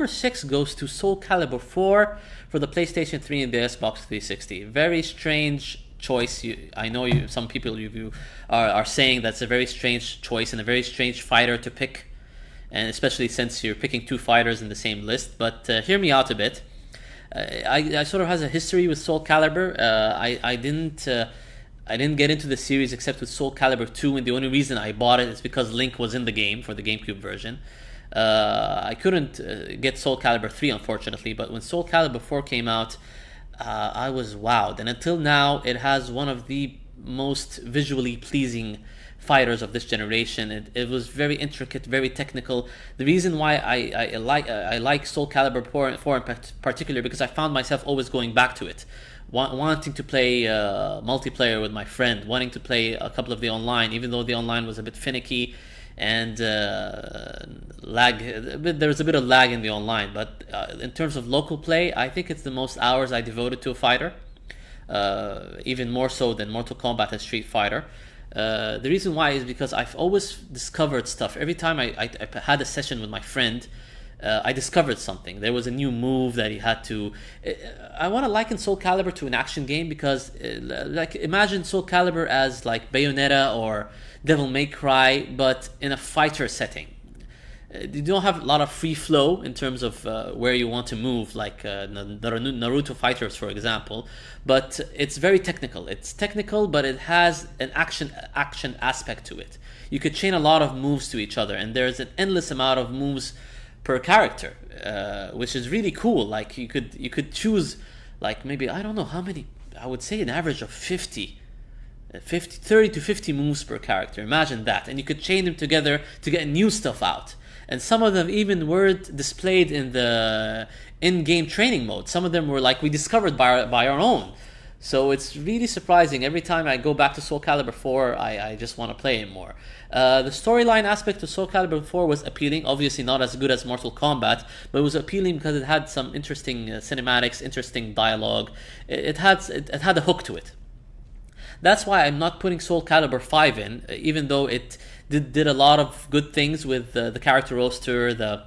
6 goes to Soulcalibur 4 for the PlayStation 3 and the Xbox 360. Very strange choice. I know some people are saying that's a very strange choice and a very strange fighter to pick, and especially since you're picking two fighters in the same list. But hear me out a bit. I sort of has a history with Soulcalibur. I didn't get into the series except with Soulcalibur 2, and the only reason I bought it is because Link was in the game for the GameCube version. I couldn't get Soulcalibur 3, unfortunately, but when Soulcalibur 4 came out, I was wowed. And until now, it has one of the most visually pleasing fighters of this generation. It was very intricate, very technical. The reason why I like Soulcalibur 4 in particular, because I found myself always going back to it, wanting to play multiplayer with my friend, wanting to play a couple of the online, even though the online was a bit finicky and lag. There was a bit of lag in the online, but in terms of local play, I think it's the most hours I devoted to a fighter, even more so than Mortal Kombat and Street Fighter. The reason why is because I've always discovered stuff. Every time I had a session with my friend, I discovered something. There was a new move that he had to... I want to liken Soulcalibur to an action game because, like, imagine Soulcalibur as like Bayonetta or Devil May Cry, but in a fighter setting. You don't have a lot of free flow in terms of where you want to move, like Naruto fighters, for example. But it's very technical. It's technical, but it has an action aspect to it. You could chain a lot of moves to each other, and there's an endless amount of moves per character, which is really cool. Like you could choose, like, maybe, I don't know how many. I would say an average of 30 to 50 moves per character. Imagine that, and you could chain them together to get new stuff out. And some of them even weren't displayed in the in-game training mode. Some of them were like we discovered by our own. So it's really surprising. Every time I go back to Soulcalibur 4, I just want to play it more. The storyline aspect of Soulcalibur 4 was appealing. Obviously not as good as Mortal Kombat, but it was appealing because it had some interesting cinematics, interesting dialogue. It had a hook to it. That's why I'm not putting Soulcalibur 5 in, even though it did a lot of good things with the character roster, the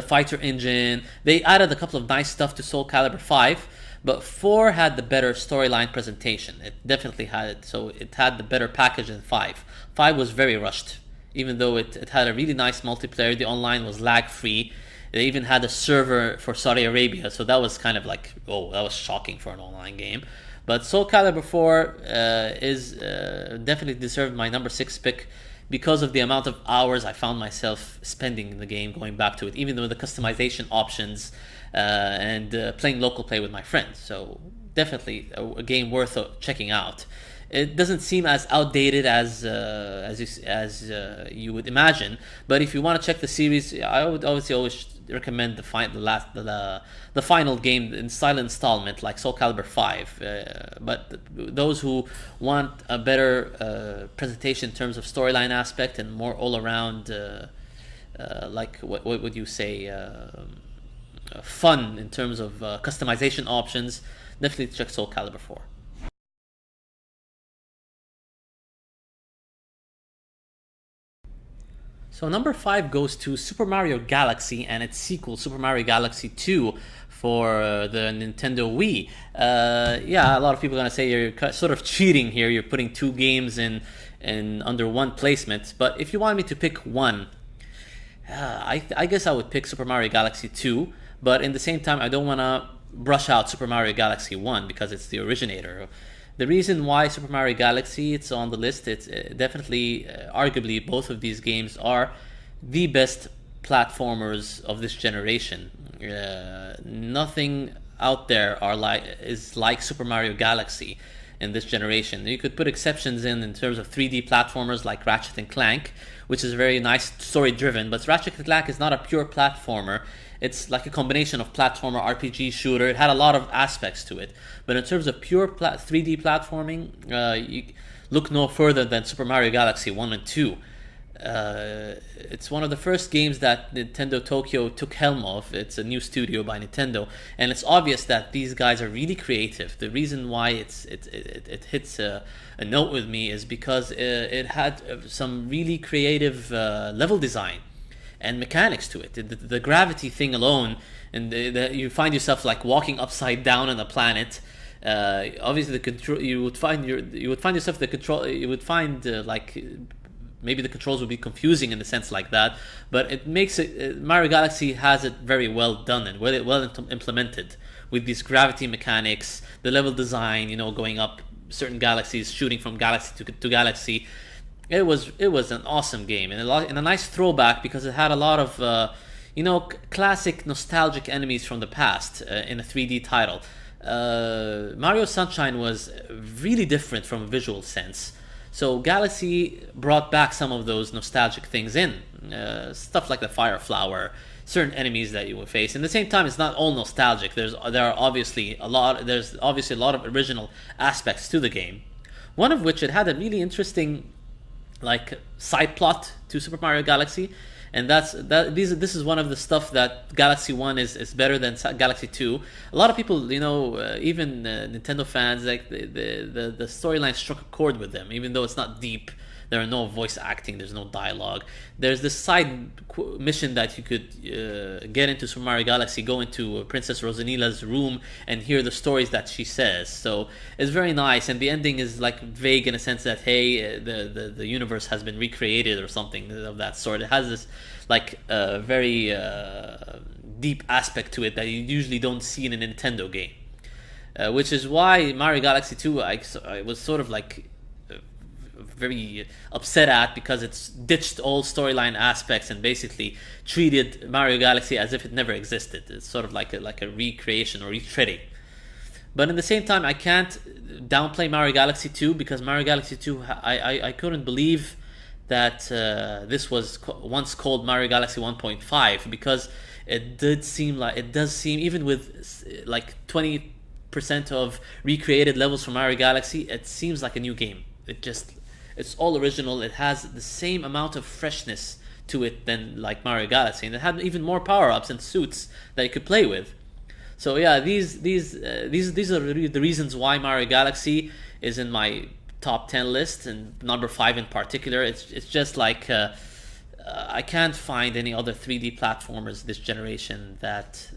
fighter engine. They added a couple of nice stuff to Soulcalibur 5, but 4 had the better storyline presentation. It definitely had it, so it had the better package than 5. 5 was very rushed, even though it had a really nice multiplayer. The online was lag-free. They even had a server for Saudi Arabia, so that was kind of like, oh, that was shocking for an online game. But Soulcalibur 4 is definitely deserved my number 6 pick because of the amount of hours I found myself spending in the game, going back to it, even though the customization options and playing local play with my friends. So definitely a game worth checking out. It doesn't seem as outdated as you would imagine, but if you want to check the series, I would obviously always recommend the final game in silent installment like Soulcalibur 5. But those who want a better presentation in terms of storyline aspect and more all around, like what would you say, fun in terms of customization options, definitely check Soulcalibur 4. So number 5 goes to Super Mario Galaxy and its sequel, Super Mario Galaxy 2, for the Nintendo Wii. Yeah, a lot of people are going to say you're sort of cheating here. You're putting two games in under one placement. But if you want me to pick one, I guess I would pick Super Mario Galaxy 2. But in the same time, I don't want to brush out Super Mario Galaxy 1 because it's the originator. The reason why Super Mario Galaxy it's on the list, it's definitely, arguably, both of these games are the best platformers of this generation. Nothing out there is like Super Mario Galaxy in this generation. You could put exceptions in terms of 3D platformers like Ratchet and Clank, which is very nice, story-driven, but Ratchet and Clank is not a pure platformer. It's like a combination of platformer, RPG, shooter. It had a lot of aspects to it. But in terms of pure 3D platforming, you look no further than Super Mario Galaxy 1 and 2. It's one of the first games that Nintendo Tokyo took helm of. It's a new studio by Nintendo, and it's obvious that these guys are really creative. The reason why it hits a note with me is because it had some really creative level design. and mechanics to it. The gravity thing alone, and you find yourself like walking upside down on a planet. Obviously, the control you would find yourself the control you would find like maybe the controls would be confusing in the sense like that, but it makes it Mario Galaxy has it very well done and well implemented with these gravity mechanics, the level design, going up certain galaxies, shooting from galaxy to galaxy. It was an awesome game and a nice throwback because it had a lot of classic nostalgic enemies from the past in a 3D title. Mario Sunshine was really different from a visual sense. So Galaxy brought back some of those nostalgic things in, stuff like the Fire Flower, certain enemies that you would face. And at the same time, it's not all nostalgic. There's obviously a lot of original aspects to the game. One of which it had a really interesting like side plot to Super Mario Galaxy, and this is one of the stuff that Galaxy 1 is better than Galaxy 2. A lot of people, even Nintendo fans, like the storyline struck a chord with them, even though it's not deep. There are no voice acting, there's no dialogue. There's this side mission that you could get into Super Mario Galaxy, go into Princess Rosanilla's room and hear the stories that she says. So it's very nice, and the ending is like vague in a sense that, hey, the universe has been recreated or something of that sort. It has this like very deep aspect to it that you usually don't see in a Nintendo game. Which is why Mario Galaxy 2 I was sort of like very upset at, because it's ditched all storyline aspects and basically treated Mario Galaxy as if it never existed. It's sort of like a recreation or retreading. But at the same time, I can't downplay Mario Galaxy 2, because Mario Galaxy 2, I couldn't believe that this was once called Mario Galaxy 1.5, because it does seem even with like 20% of recreated levels from Mario Galaxy, it seems like a new game. It's all original. It has the same amount of freshness to it than like Mario Galaxy, and it had even more power-ups and suits that you could play with. So yeah, these are the reasons why Mario Galaxy is in my top 10 list, and number 5 in particular. It's just like I can't find any other 3D platformers this generation that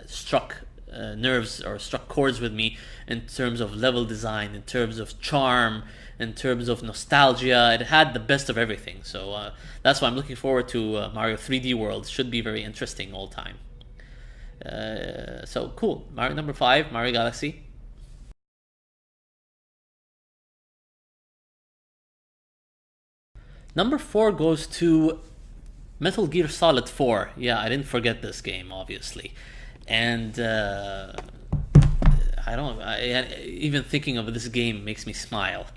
struck nerves or struck chords with me in terms of level design, in terms of charm, in terms of nostalgia. It had the best of everything. So that's why I'm looking forward to Mario 3D World. Should be very interesting all time. So cool. Mario number 5, Mario Galaxy. Number 4 goes to Metal Gear Solid 4. Yeah, I didn't forget this game, obviously. And even thinking of this game makes me smile.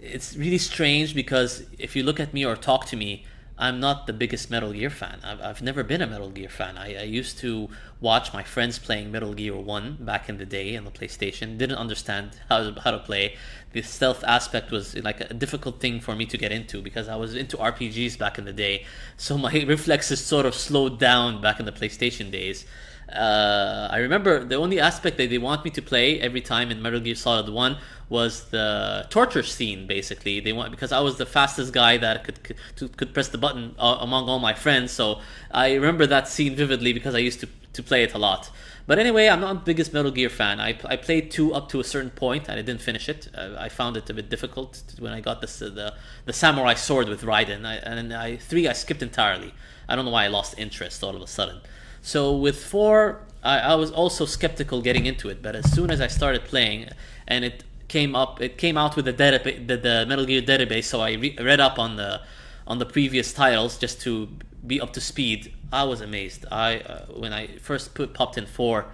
It's really strange because if you look at me or talk to me, I'm not the biggest Metal Gear fan. I've never been a Metal Gear fan. I used to watch my friends playing Metal Gear 1 back in the day on the PlayStation. Didn't understand how to play. The stealth aspect was like a difficult thing for me to get into because I was into RPGs back in the day. So my reflexes sort of slowed down back in the PlayStation days. I remember the only aspect that they want me to play every time in Metal Gear Solid 1 was the torture scene. Basically, they want, because I was the fastest guy that could press the button among all my friends. So I remember that scene vividly because I used to play it a lot. But anyway, I'm not the biggest Metal Gear fan. I played 2 up to a certain point and I didn't finish it. I found it a bit difficult when I got the samurai sword with Raiden. 3 I skipped entirely. I don't know why I lost interest all of a sudden. So with 4, I was also skeptical getting into it, but as soon as I started playing, and it came out with the Metal Gear database, so I read up on the previous titles just to be up to speed. I was amazed. When I first popped in 4,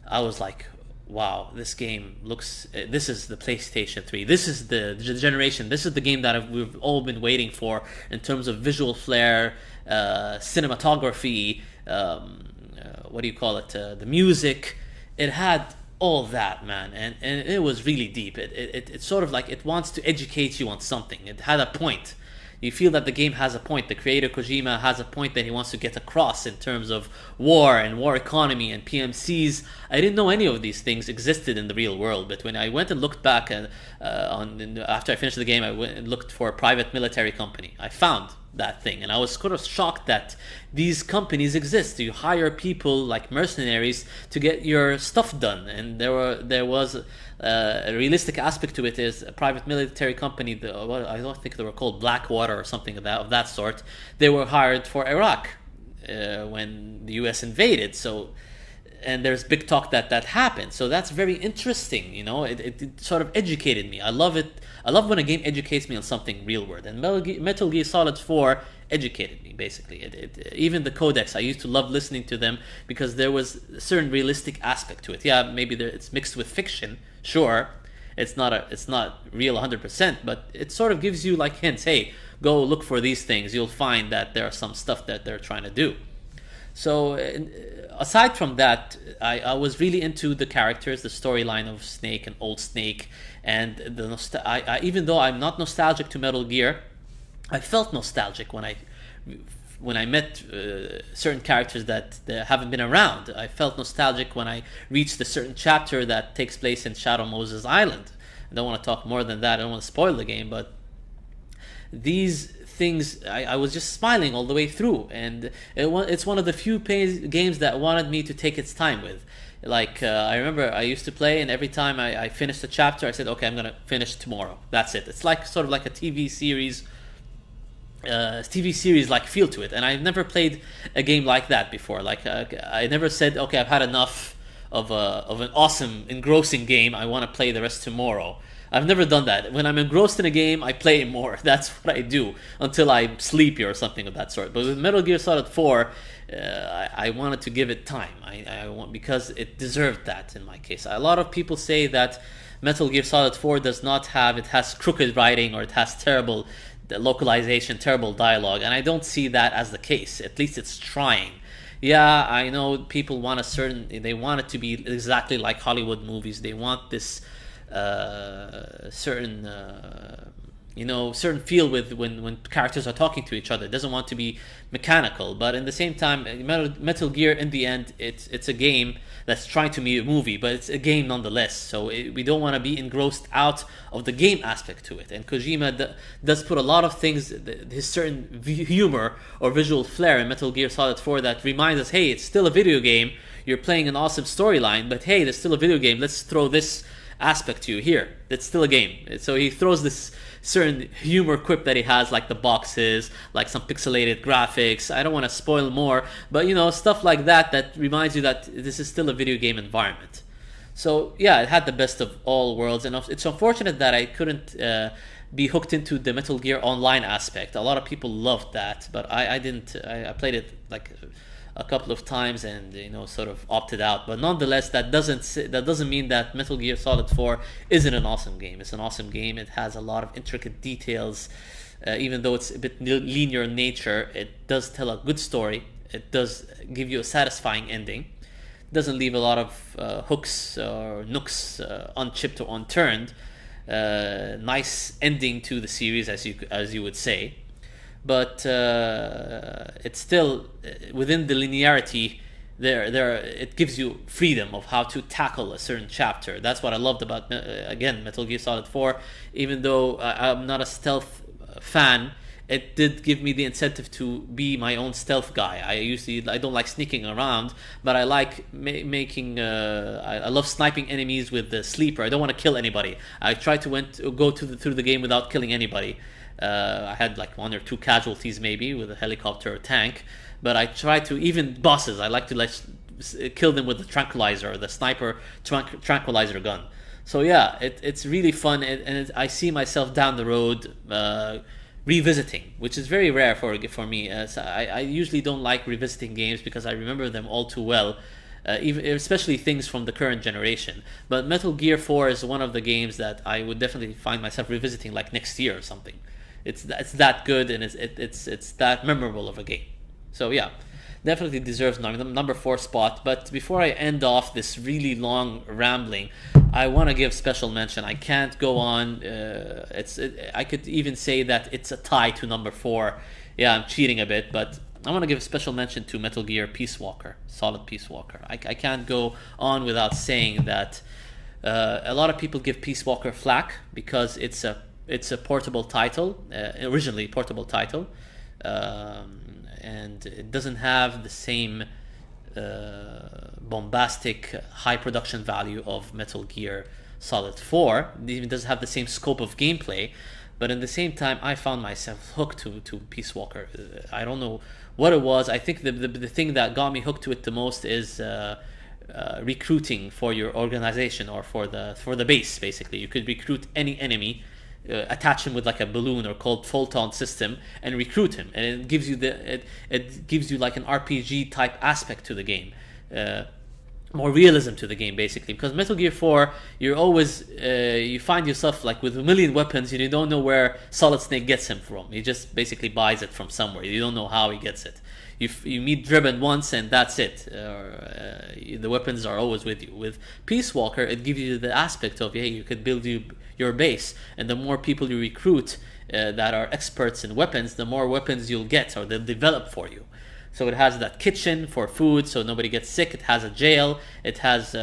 I was like, wow, this game looks. This is the PlayStation 3. This is the generation. This is the game that we've all been waiting for in terms of visual flair, cinematography. What do you call it? The music. It had all that, man, and it was really deep. It's sort of like it wants to educate you on something. It had a point. You feel that the game has a point. The creator Kojima has a point that he wants to get across in terms of war and war economy and PMCs. I didn't know any of these things existed in the real world, but when I went and looked back after I finished the game, I went and looked for a private military company. I found that thing, and I was sort of shocked that these companies exist. You hire people like mercenaries to get your stuff done, and there was a realistic aspect to it. Is a private military company, I don't think they were called Blackwater or something of that sort. They were hired for Iraq when the U.S. invaded. So, and there's big talk that that happened. So that's very interesting. You know, it sort of educated me. I love it. I love when a game educates me on something real world. And Metal Gear Solid 4 educated me, basically. Even the codex, I used to love listening to them because there was a certain realistic aspect to it. Yeah, maybe it's mixed with fiction. Sure, it's not real 100%, but it sort of gives you like hints. Hey, go look for these things. You'll find that there are some stuff that they're trying to do. So aside from that, I was really into the characters, the storyline of Snake and Old Snake, and even though I'm not nostalgic to Metal Gear, I felt nostalgic when I met certain characters that haven't been around. I felt nostalgic when I reached a certain chapter that takes place in Shadow Moses Island. I don't want to talk more than that. I don't want to spoil the game, but these things, I was just smiling all the way through, and it's one of the few games that wanted me to take its time with. Like I remember I used to play, and every time I finished a chapter, I said, okay, I'm gonna finish tomorrow. That's it. It's like sort of like a TV series like feel to it, and I've never played a game like that before. Like I never said, okay, I've had enough of an awesome, engrossing game. I want to play the rest tomorrow. I've never done that. When I'm engrossed in a game, I play it more. That's what I do until I'm sleepy or something of that sort. But with Metal Gear Solid 4, I wanted to give it time. I want, because it deserved that in my case. A lot of people say that Metal Gear Solid 4 has crooked writing, or it has terrible localization, terrible dialogue, and I don't see that as the case. At least it's trying. Yeah, I know people want they want it to be exactly like Hollywood movies. They want this certain feel with when characters are talking to each other. It doesn't want to be mechanical, but in the same time, Metal Gear, in the end, it's a game that's trying to be a movie, but it's a game nonetheless. So we don't want to be engrossed out of the game aspect to it. And Kojima does put a lot of things, his certain humor or visual flair in Metal Gear Solid 4 that reminds us, hey, it's still a video game. You're playing an awesome storyline, but hey, there's still a video game. Let's throw this aspect to you here. It's still a game. So he throws this certain humor quip that he has, like the boxes, like some pixelated graphics. I don't want to spoil more, but stuff like that reminds you that this is still a video game environment. So yeah, it had the best of all worlds, and it's unfortunate that I couldn't be hooked into the Metal Gear Online aspect. A lot of people loved that, but I didn't. I played it like a couple of times and sort of opted out. But nonetheless, that doesn't mean that Metal Gear Solid 4 isn't an awesome game. It's an awesome game. It has a lot of intricate details. Even though it's a bit linear in nature, it does tell a good story. It does give you a satisfying ending. It doesn't leave a lot of hooks or nooks unchipped or unturned. Nice ending to the series, as you would say. But it's still within the linearity. It gives you freedom of how to tackle a certain chapter. That's what I loved about again Metal Gear Solid 4. Even though I'm not a stealth fan, it did give me the incentive to be my own stealth guy. I don't like sneaking around, but I like making. I love sniping enemies with the sleeper. I don't want to kill anybody. I try to go through the game without killing anybody. I had like 1 or 2 casualties maybe with a helicopter or tank, but I try to, even bosses, I like to kill them with the tranquilizer or the sniper tranquilizer gun. So yeah, it's really fun, and I see myself down the road revisiting, which is very rare for me. So I usually don't like revisiting games because I remember them all too well. Especially things from the current generation. But Metal Gear 4 is one of the games that I would definitely find myself revisiting like next year or something. It's that good, and it's that memorable of a game. So yeah, definitely deserves number 4 spot. But before I end off this really long rambling, I want to give special mention. I can't go on. I could even say that it's a tie to number 4. Yeah, I'm cheating a bit, but I want to give a special mention to Metal Gear Peace Walker, Solid Peace Walker. I can't go on without saying that a lot of people give Peace Walker flack because it's a portable title, originally portable title. and it doesn't have the same bombastic high production value of Metal Gear Solid 4. It even doesn't have the same scope of gameplay, but at the same time I found myself hooked to Peace Walker. I don't know what it was. I think the thing that got me hooked to it the most is recruiting for your organization, or for the base. Basically, you could recruit any enemy, attach him with like a balloon or called photon system, and recruit him, and it gives you it gives you like an RPG type aspect to the game, more realism to the game, basically. Because Metal Gear 4, you're always you find yourself like with a million weapons, and you don't know where Solid Snake gets him from. He just basically buys it from somewhere. You don't know how he gets it. You meet Driven once and that's it. The weapons are always with you. With Peace Walker, it gives you the aspect of, hey, you could build your base, and the more people you recruit that are experts in weapons, the more weapons you'll get, or they'll develop for you. So it has that kitchen for food, so nobody gets sick. It has a jail. It has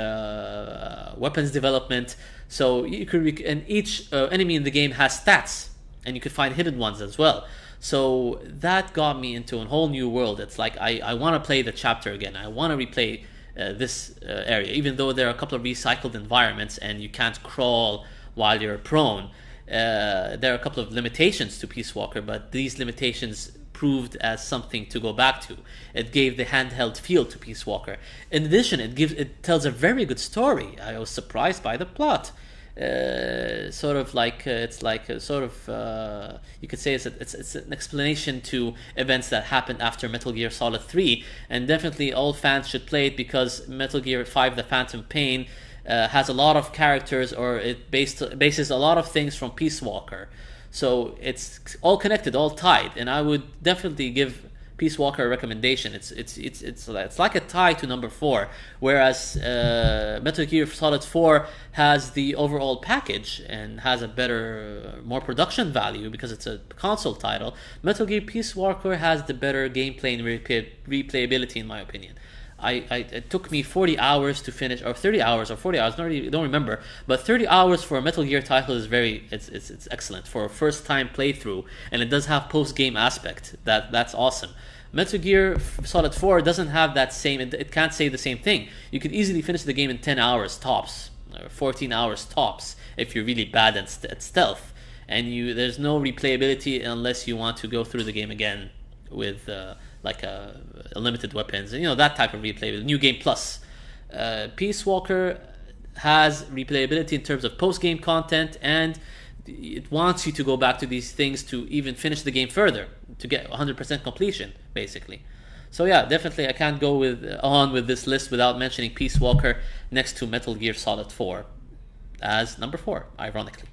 weapons development. So you could and each enemy in the game has stats, and you could find hidden ones as well. So that got me into a whole new world. It's like I want to play the chapter again. I want to replay this area, even though there are a couple of recycled environments and you can't crawl while you're prone. There are a couple of limitations to Peace Walker, but these limitations proved as something to go back to. It gave the handheld feel to Peace Walker. In addition, it tells a very good story. I was surprised by the plot. Sort of like it's like a sort of you could say it's an explanation to events that happened after Metal Gear Solid 3, and definitely all fans should play it, because Metal Gear 5: The Phantom Pain has a lot of characters, or it bases a lot of things from Peace Walker, so it's all connected, all tied, and I would definitely give Peace Walker a recommendation. It's like a tie to number 4, whereas Metal Gear Solid 4 has the overall package and has a better, more production value because it's a console title. Metal Gear Peace Walker has the better gameplay and replayability, in my opinion. It took me 40 hours to finish, or 30 hours, or 40 hours. Don't remember, but 30 hours for a Metal Gear title is it's excellent for a first time playthrough, and it does have post game aspect. That's awesome. Metal Gear Solid 4 doesn't have that same. It can't say the same thing. You could easily finish the game in 10 hours tops, or 14 hours tops, if you're really bad at stealth. And there's no replayability unless you want to go through the game again with like a limited weapons, that type of replayability. New Game Plus. Peace Walker has replayability in terms of post-game content, and it wants you to go back to these things to even finish the game further, to get 100% completion, basically. So yeah, definitely I can't go on with this list without mentioning Peace Walker next to Metal Gear Solid 4 as number 4, ironically.